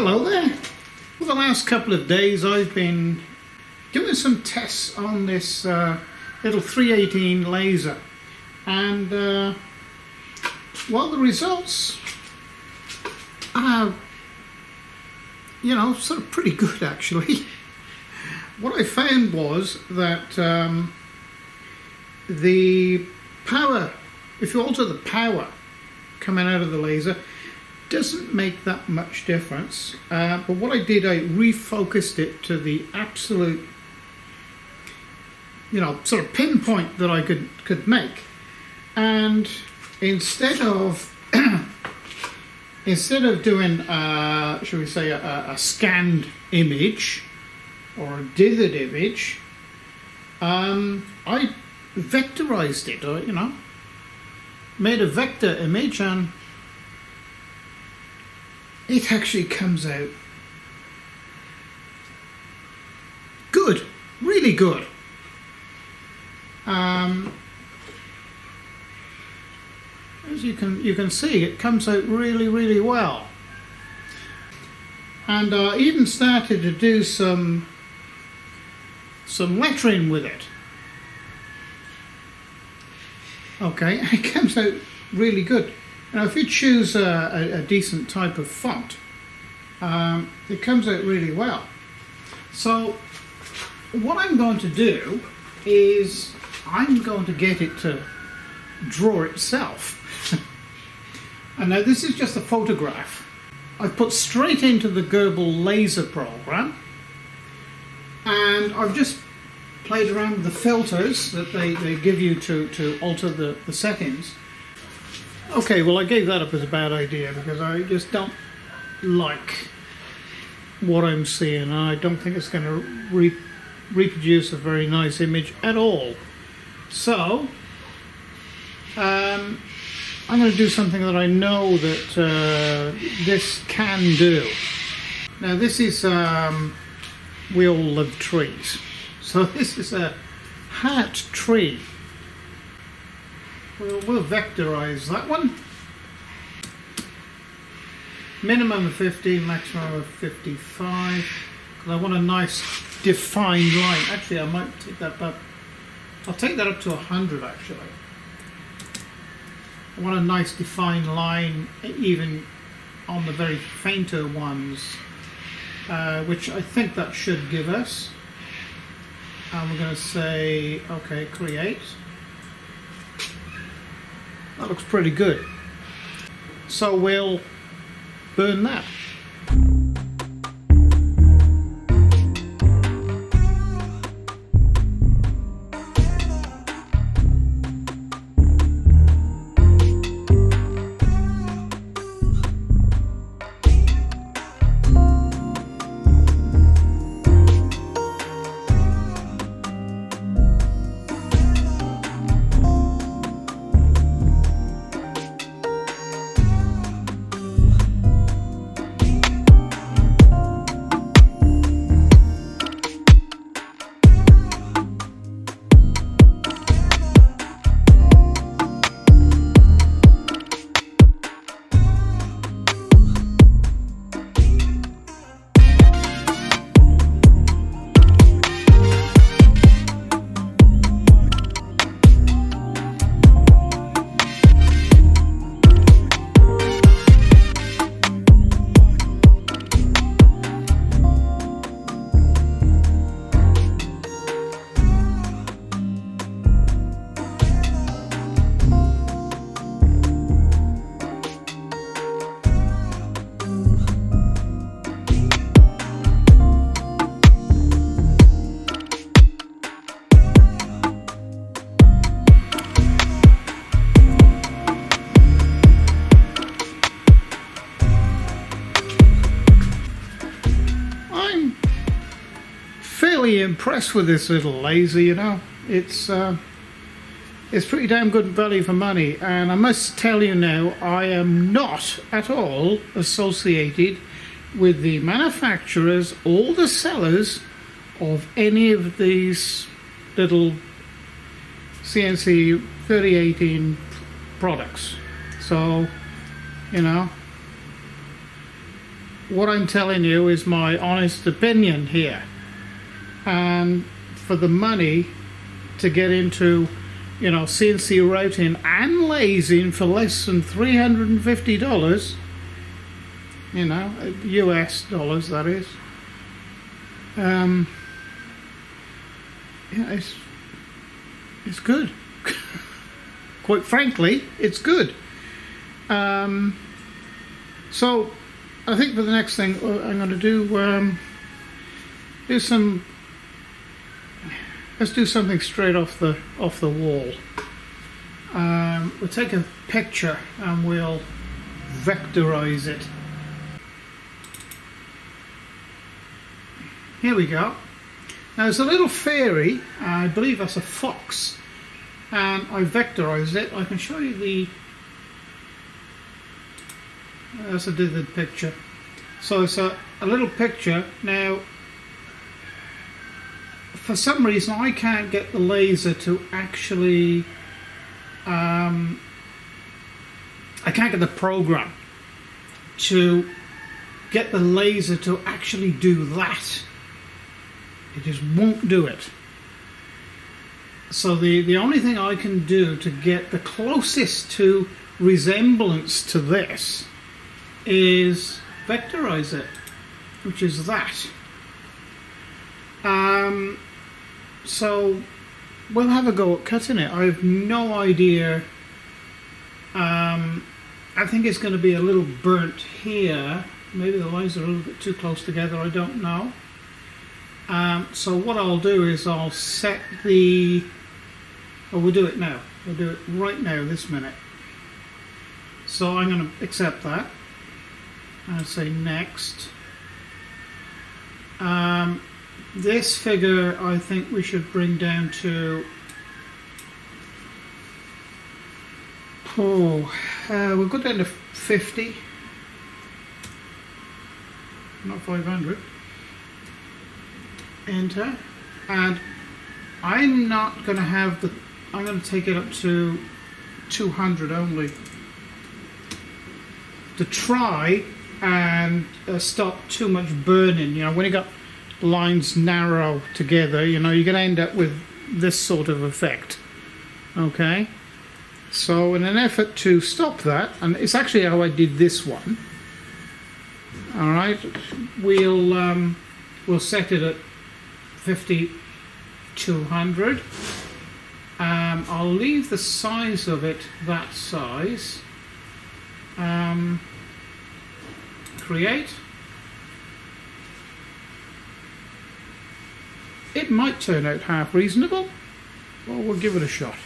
Hello there. For the last couple of days I've been doing some tests on this little 318 laser, and well, the results are, you know, sort of pretty good actually. What I found was that the power, if you alter the power coming out of the laser, doesn't make that much difference. But what I did, I refocused it to the absolute, you know, sort of pinpoint that I could make, and instead of doing shall we say a scanned image or a dithered image, I vectorized it, or, you know, made a vector image, and it actually comes out good, really good. As you can see, it comes out really well. And I even started to do some lettering with it. Okay, it comes out really good. Now, if you choose a decent type of font, it comes out really well. So what I'm going to do is I'm going to get it to draw itself. And now this is just a photograph I've put straight into the Gerbil laser program, and I've just played around with the filters that they give you to alter the settings. Okay, well, I gave that up as a bad idea because I just don't like what I'm seeing, and I don't think it's going to reproduce a very nice image at all. So I'm going to do something that I know that this can do. Now, this is we all love trees, so this is a heart tree. We'll vectorize that one. Minimum of 50, maximum of 55. Because I want a nice defined line. Actually, I might take that up. I'll take that up to 100 actually. I want a nice defined line, even on the very fainter ones, which I think that should give us. And we're going to say, okay, create. That looks pretty good. So we'll burn that. Impressed with this little laser, you know. It's pretty damn good value for money, and I must tell you now, I am not at all associated with the manufacturers or the sellers of any of these little CNC 3018 products. So, you know, what I'm telling you is my honest opinion here. And for the money to get into, you know, CNC routing and lasing for less than $350, you know, US dollars that is, yeah, it's good. Quite frankly, it's good. So I think for the next thing I'm going to do, let's do something straight off the wall. We'll take a picture and we'll vectorize it. Here we go. Now there's a little fairy, I believe that's a fox, and I vectorized it. I can show you the, as I did the picture. So it's a little picture. Now for some reason I can't get the laser to actually, I can't get the program to get the laser to actually do that. It just won't do it. So the only thing I can do to get the closest to resemblance to this is vectorize it, which is that. So we'll have a go at cutting it. I have no idea. I think it's going to be a little burnt here. Maybe the lines are a little bit too close together, I don't know. So what I'll do is I'll set the, oh, we'll do it now. We'll do it right now, this minute. So I'm going to accept that. I'll say next. This figure I think we should bring down to, we'll go down to 50, not 500. Enter, and I'm not going to have the, I'm going to take it up to 200 only to try and stop too much burning. You know, when you got lines narrow together, you know, you're going to end up with this sort of effect. Okay, so in an effort to stop that, and it's actually how I did this one, all right, we'll set it at 200. I'll leave the size of it that size. Create. It might turn out half reasonable. Well, we'll give it a shot.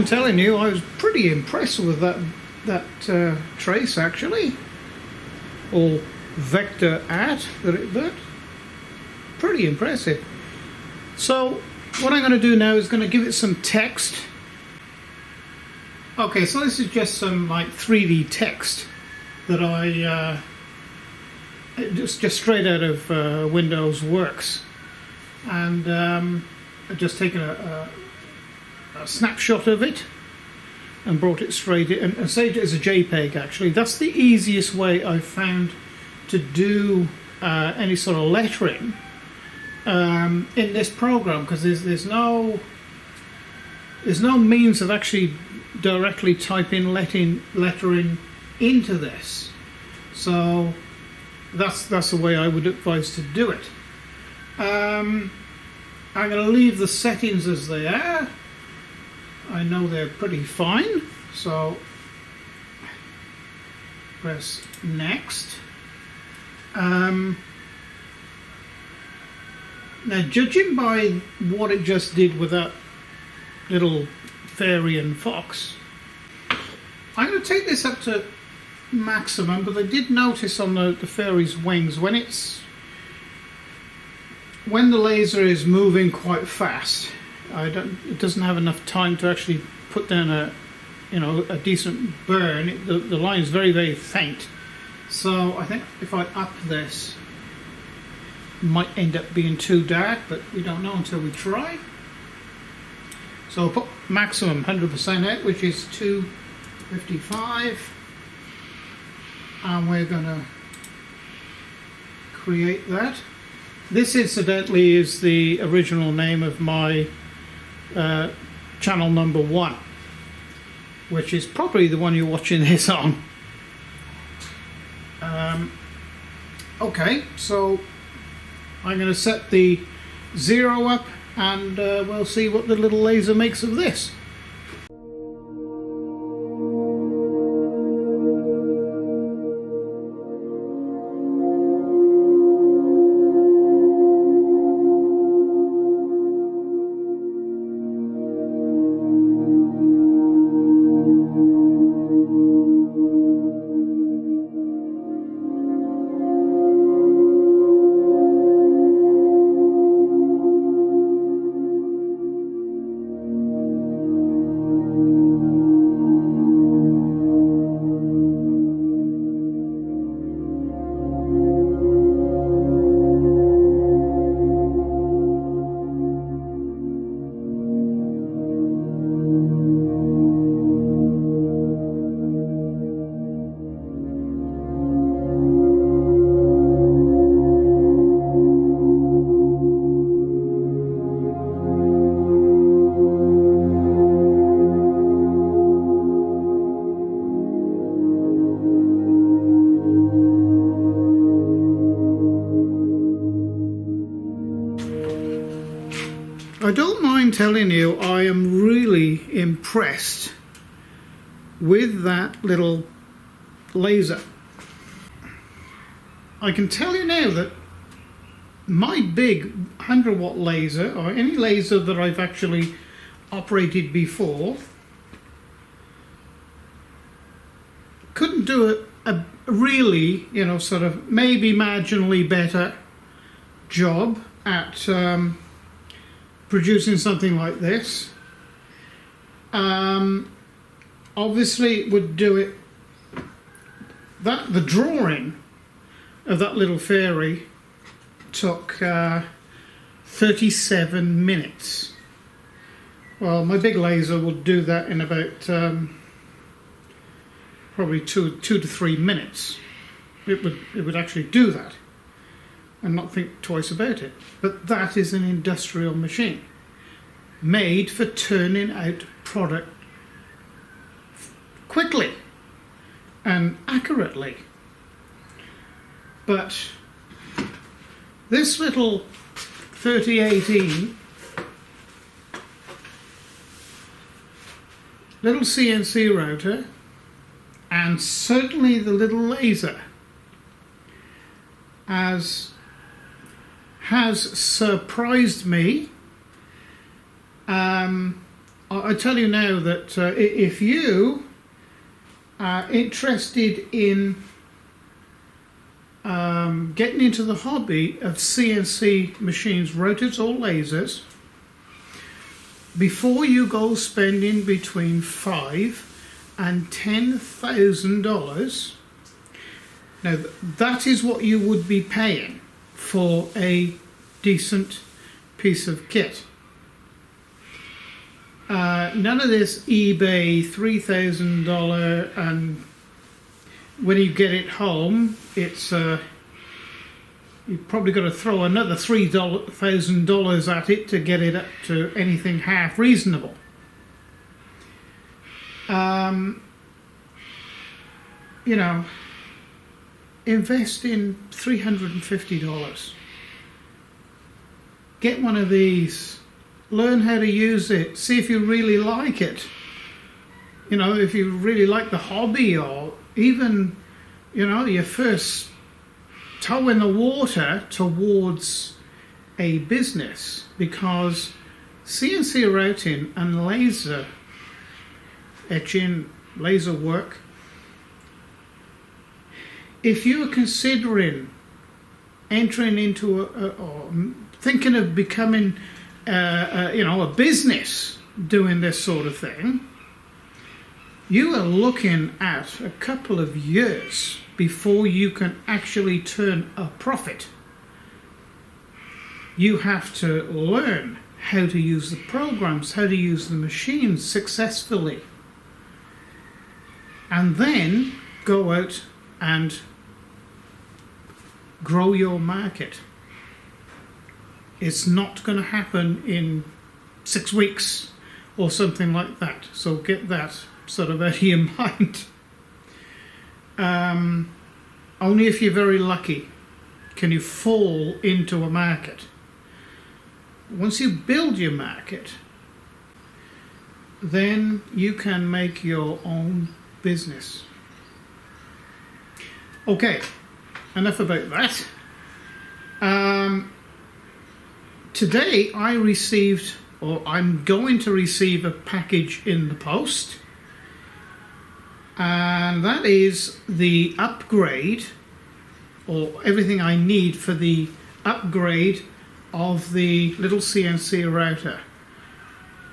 telling you, I was pretty impressed with that trace actually, or vector art that it did. Pretty impressive. So what I'm going to do now is going to give it some text. Okay, so this is just some like 3D text that I just straight out of Windows Works, and I've just taken a snapshot of it and brought it straight in and saved it as a JPEG. Actually, that's the easiest way I've found to do any sort of lettering in this program, because there's no means of actually directly typing lettering into this. So that's the way I would advise to do it. I'm going to leave the settings as they are. I know they're pretty fine, so press next. Now, judging by what it just did with that little fairy and fox, I'm going to take this up to maximum, but I did notice on the fairy's wings, when the laser is moving quite fast, it doesn't have enough time to actually put down a decent burn. The line is very, very faint. So I think if I up this, it might end up being too dark, but we don't know until we try. So I'll put maximum 100% out, which is 255, and we're going to create that. This, incidentally, is the original name of my channel number 1, which is probably the one you're watching this on. Okay, so I'm going to set the 0 up, and we'll see what the little laser makes of this. I don't mind telling you, I am really impressed with that little laser. I can tell you now that my big 100-watt laser, or any laser that I've actually operated before, couldn't do a really, sort of maybe marginally better job at producing something like this. Obviously it would do it, the drawing of that little fairy took 37 minutes. Well, my big laser would do that in about probably two to 3 minutes. It would actually do that and not think twice about it. But that is an industrial machine made for turning out product quickly and accurately. But this little 3018 little CNC router, and certainly the little laser, has surprised me I tell you now that if you are interested in getting into the hobby of CNC machines, rotors or lasers, before you go spending between $5,000 and $10,000, now that is what you would be paying for a decent piece of kit. None of this eBay $3,000 and when you get it home, it's you've probably got to throw another $3,000 at it to get it up to anything half reasonable. You know, invest in $350. Get one of these. Learn how to use it. See if you really like it. You know, if you really like the hobby, or even, you know, your first toe in the water towards a business, because CNC routing and laser etching, laser work, if you are considering entering into or thinking of becoming you know, a business doing this sort of thing, you are looking at a couple of years before you can actually turn a profit. You have to learn how to use the programs, how to use the machines successfully, and then go out and grow your market. It's not going to happen in 6 weeks or something like that. So get that sort of out of your mind. Only if you're very lucky can you fall into a market. Once you build your market, then you can make your own business. Okay, enough about that. Today I received, or I'm going to receive, a package in the post, and that is the upgrade, or everything I need for the upgrade of the little CNC router.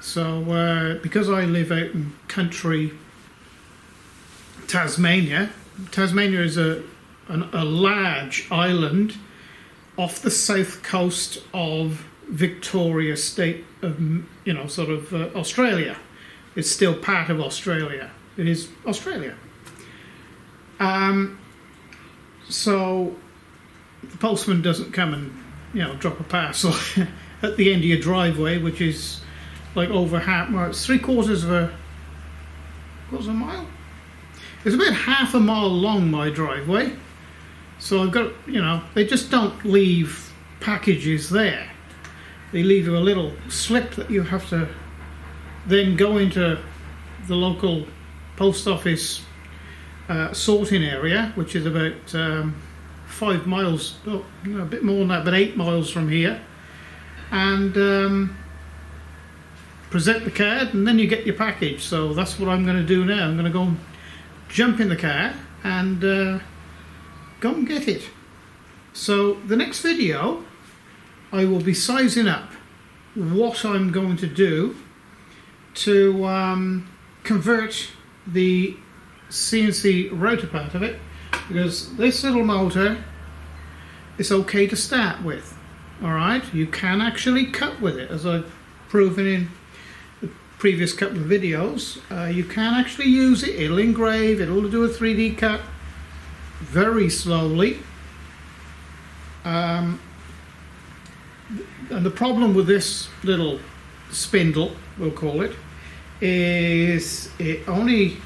So because I live out in country Tasmania is a large island off the south coast of Victoria state of, you know, sort of Australia. It's still part of Australia. It is Australia. So the postman doesn't come and, you know, drop a parcel at the end of your driveway, which is like over half, well, it's 3/4 of a mile. It's about half a mile long, my driveway. So I've got, you know, they just don't leave packages there. They leave you a little slip that you have to then go into the local post office sorting area, which is about 5 miles, oh, you know, a bit more than that, about 8 miles from here, and present the card, and then you get your package. So that's what I'm going to do now. I'm going to go and jump in the car and go and get it. So the next video, I will be sizing up what I'm going to do to convert the CNC router part of it, because this little motor is okay to start with. Alright, you can actually cut with it, as I've proven in the previous couple of videos. You can actually use it, it'll engrave, it'll do a 3D cut very slowly. And the problem with this little spindle, we'll call it, is it only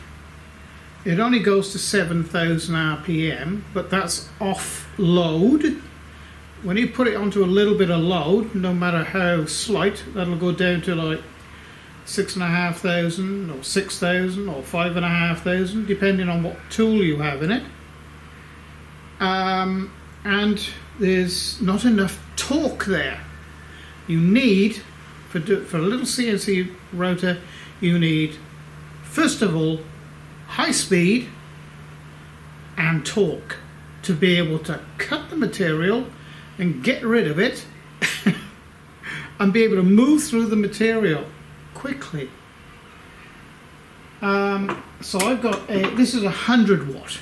goes to 7,000 RPM, but that's off load. When you put it onto a little bit of load, no matter how slight, that'll go down to like 6,500 or 6,000 or 5,500, depending on what tool you have in it. And there's not enough torque there. You need for a little CNC router, you need, first of all, high speed and torque to be able to cut the material and get rid of it and be able to move through the material quickly. So I've got this is a 100-watt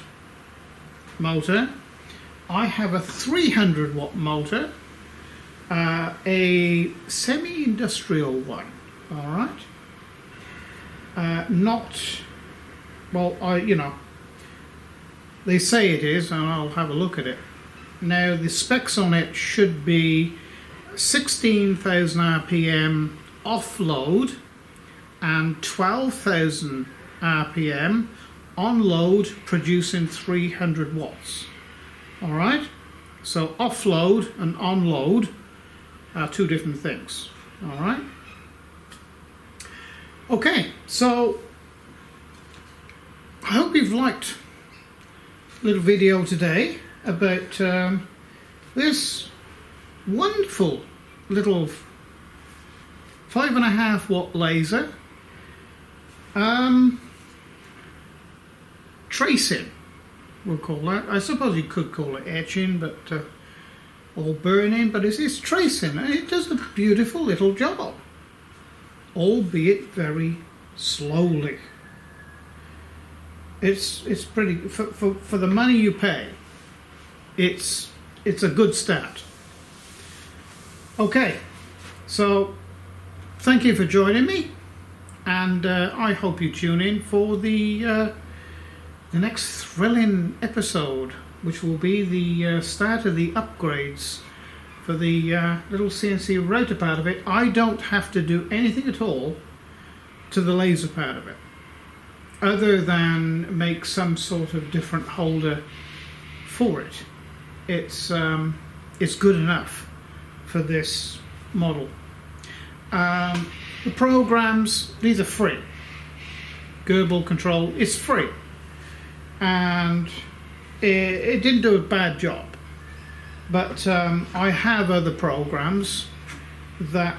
motor. I have a 300-watt motor, a semi-industrial one. All right. Not well. They say it is, and I'll have a look at it. Now the specs on it should be 16,000 RPM off-load and 12,000 RPM on-load, producing 300 watts. All right, so off-load and on-load are two different things. All right. Okay, so I hope you've liked a little video today about this wonderful little 5.5 watt laser tracing, we'll call that. I suppose you could call it etching, but or burning, but it's tracing, and it does a beautiful little job, albeit very slowly. It's pretty for the money you pay. It's a good start. Okay, so thank you for joining me, and I hope you tune in for the next thrilling episode, which will be the start of the upgrades for the little CNC router part of it. I don't have to do anything at all to the laser part of it, other than make some sort of different holder for it. It's good enough for this model. The programs, these are free. Gerbil control is free, and it didn't do a bad job. But I have other programs that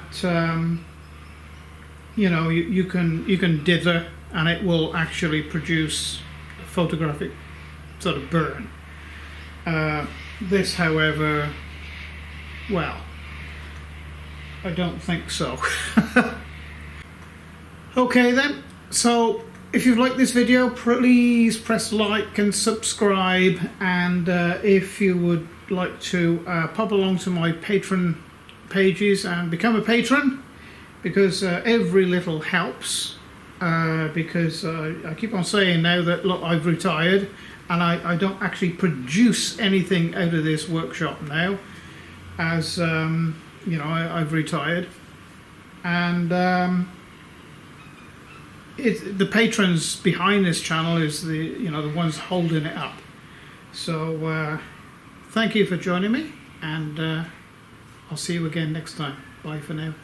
you can dither, and it will actually produce a photographic sort of burn. This, however, well, I don't think so. Okay then, so if you've liked this video, please press like and subscribe, and if you would like to pop along to my Patron pages and become a patron, because every little helps. Because I keep on saying now that, look, I've retired, and I don't actually produce anything out of this workshop now, as I've retired, and the patrons behind this channel is the ones holding it up. So thank you for joining me, and I'll see you again next time. Bye for now.